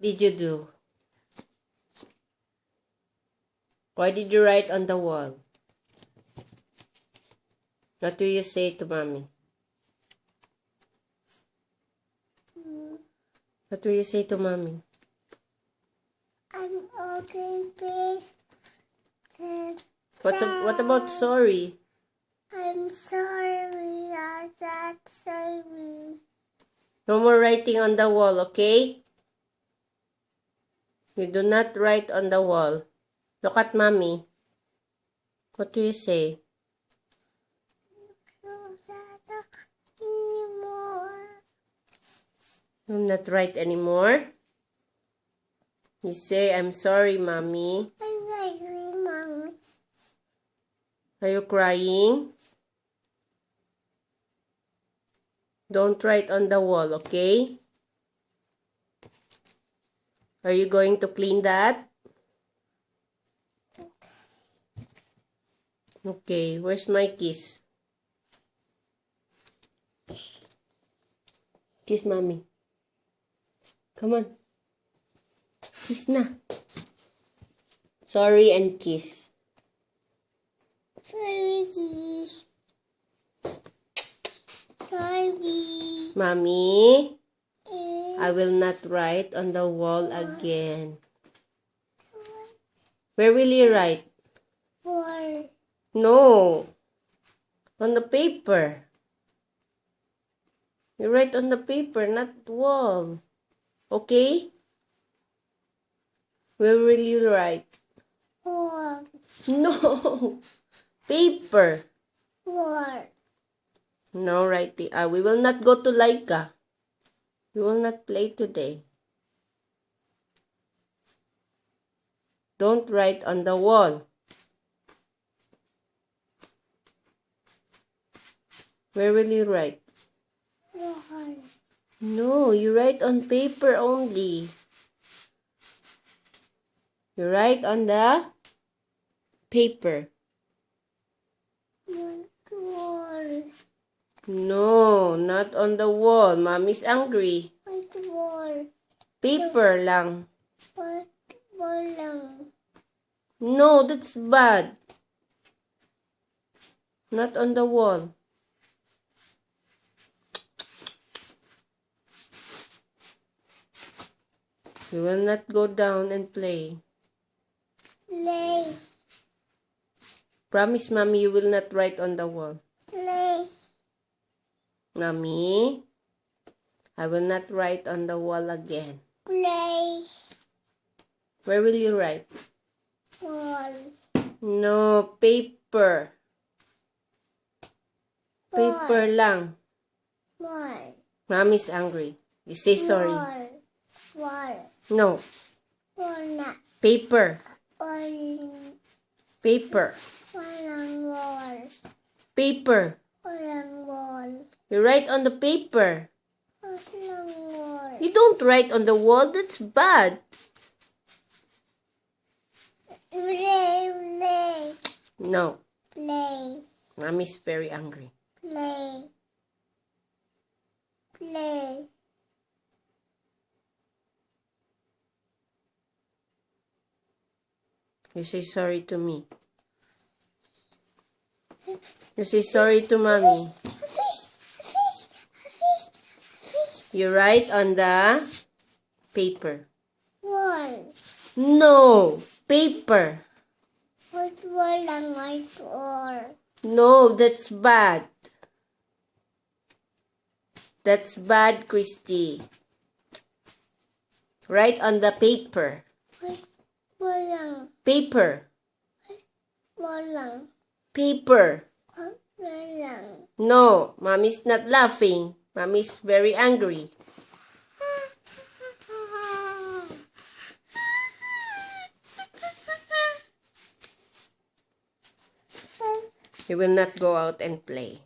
did you do? Why did you write on the wall? What do you say to mommy? What do you say to mommy? I'm okay, please. What about sorry? I'm sorry, I'm not sorry. No more writing on the wall, okay? You do not write on the wall. Look at mommy. What do you say? Anymore. I'm not write anymore. You say, I'm sorry, mommy. I'm sorry, Mommy. Are you crying? Don't write on the wall, okay? Are you going to clean that? Okay, where's my kiss? Kiss mommy. Come on. Kiss na. Sorry and kiss. Sorry. Sorry. Mommy, I will not write on the wall again. Where will you write? Four. No. On the paper. You write on the paper, not wall. Okay? Where will you write? Four. No. Paper. Four. No writing. We will not go to Laika. We will not play today. Don't write on the wall. Where will you write? One. No, you write on paper only. You write on the paper. One. One. No, not on the wall. Mommy's angry. One. Paper lang. One. No, that's bad. Not on the wall. You will not go down and play. Play. Promise, mommy, you will not write on the wall. Play. Mommy, I will not write on the wall again. Play. Where will you write? One. No, paper. Paper lang. One. Mommy's angry. You say sorry. One. No, One. paper. One. Paper. One. Paper. One. You write on the paper. One. You don't write on the wall. That's bad. Play. No, Play. Mommy's very angry. Play. Play. You say sorry to me. You say sorry to mommy. You write on the paper. One. No, paper. One. No, that's bad. That's bad, Christy. Write on the paper. One. Paper. One. Paper. One. No, mommy's not laughing. Mommy's very angry. You will not go out and play.